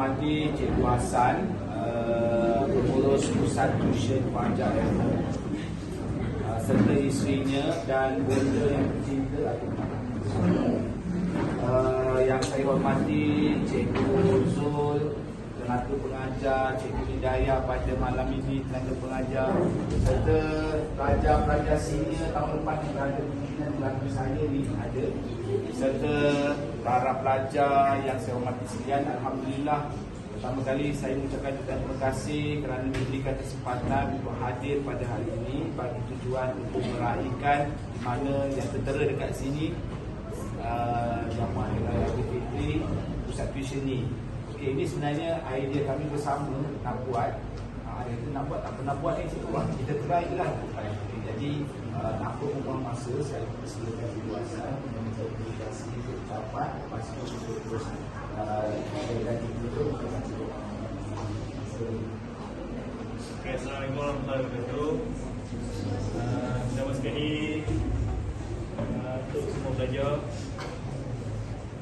hormati Cikgu Hassan, pengurus pusat tuition pengajar ilmu, serta isterinya dan bonda yang tercinta yang saya hormati Cikgu Zul, tenaga pengajar, Cikgu Hidayah pada malam ini, tenaga pengajar, serta pelajar-pelajar senior tahun lepas yang berada di belakang saya ni ada, serta para pelajar yang saya hormati sekalian. Alhamdulillah, pertama kali saya mengucapkan terima kasih kerana memberikan kesempatan untuk hadir pada hari ini bagi tujuan untuk meraihkan di mana yang tertera dekat sini yang Hari Raya Aidilfitri pusat tuition ni. Okey, ini sebenarnya idea kami bersama nak buat. Ada itu nak buat, tak pernah buat ni, kita try je lah. Jadi tanpa membuang masa, saya persilakan Cikgu untuk komunikasi ucapan, lepas itu kita terus lagi dulu. Assalamualaikum warahmatullahi wabarakatuh. Pertama sekali untuk semua pelajar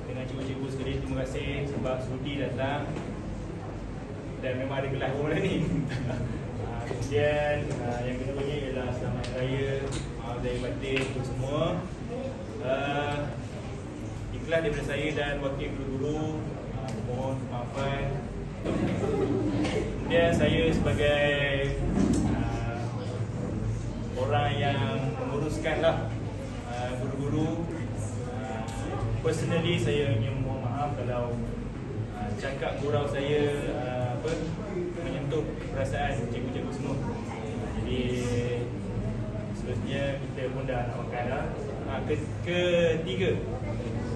dengan cikgu-cikgu sekali, terima kasih sebab sudi datang dan memang ada kelas pun ni. Kemudian yang kita bagi ialah selamat raya, maaf zahir batin untuk semua. Ikhlas daripada saya dan wakil guru-guru, mohon maafan. Kemudian saya sebagai orang yang menguruskanlah guru-guru, personally saya ingin mohon maaf kalau cakap gurau saya menyentuh perasaan cikgu-cikgu semua. Jadi seterusnya kita pun dah nak makan dah. Ketiga,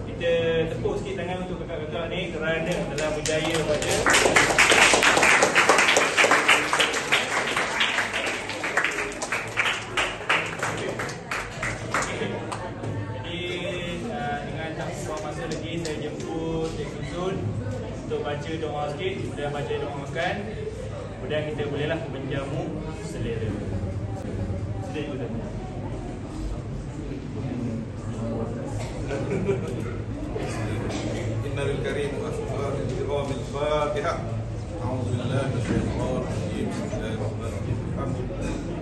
kita tepuk sikit tangan untuk kakak-kakak ni kerana telah berjaya pada baca doa sikit, kemudian baca doa makan, kemudian kita bolehlah menjamu selera. Sila ikut. Innal karim asfar al-kiram al-Fatihah. A'udzubillahi minasyaitonir rajim. Bismillahirrahmanirrahim. Alhamdulillah.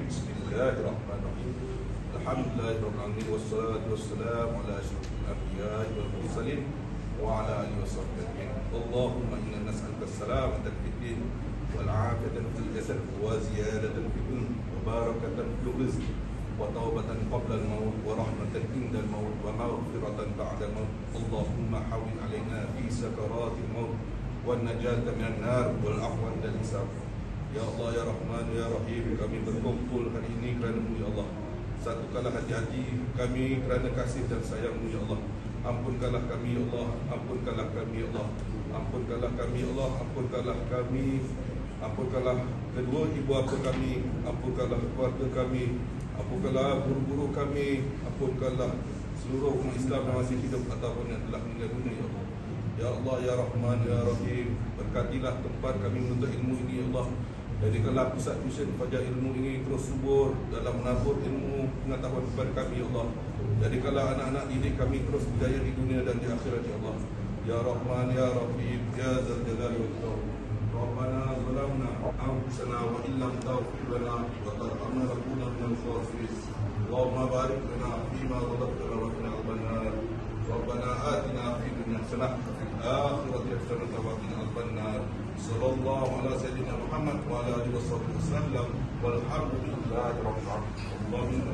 Bismillahirrahmanirrahim. Alhamdulillahirabbil alamin wassalatu wassalamu ala asyrafil anbiya'i wal mursalin wa ala alihi washabbihi. Allahumma inna nas'aluka as-salamata fid din wal 'afiyata fil jasad wa ziyadatan fil ilm wa barakatan fil rizq wa tawbatan qabla al-maut wa rahmatan inda al-maut wa maghfiratan ba'da al-maut. Allahumma hawwin 'alaina fi sakaratil maut wan najata minan nar wal 'afwa 'inda al-hisab. Ya Allah, Ya Rahman, Ya Rahim, kami berkumpul hari ini kerana-Mu, Ya Allah. Satukanlah hati-hati kami kerana kasih dan sayang-Mu, Ya Allah. Ampunkanlah kami, Ya Allah. Ampunkanlah kami, Ya Allah. Ampunkanlah kami, Ya Allah. Ampunkanlah kami. Ampunkanlah kedua ibu bapa kami. Ampunkanlah keluarga kami. Ampunkanlah guru-guru kami. Ampunkanlah seluruh umat Islam yang masih hidup ataupun yang telah meninggal dunia, Ya Allah. Ya Allah, Ya Rahman, Ya Rahim, berkatilah tempat kami menuntut ilmu ini, Ya Allah. Jadikanlah pusat tuition Fajar Ilmu ini terus subur dalam menabur ilmu pengetahuan kepada kami, Ya Allah. Jadikanlah anak-anak didik kami terus berjaya di dunia dan di akhirat, Ya Allah. Ya Rahman, Ya Rahim, Ya Dzal Jalali wal Ikram. Rabbana zalamna anfusana wa illam taghfir lana wa tarhamna lanakunanna minal khasirin. Allahumma barik lana fima razaqtana wa qina adhaban. Rabbana atina fid dunya hasanah wa fil akhirati hasanah wa qina adhaban. Sallallahu ala sayyidina Muhammad wa ala alihi wasallam walhamdulillahi rabbil alamin.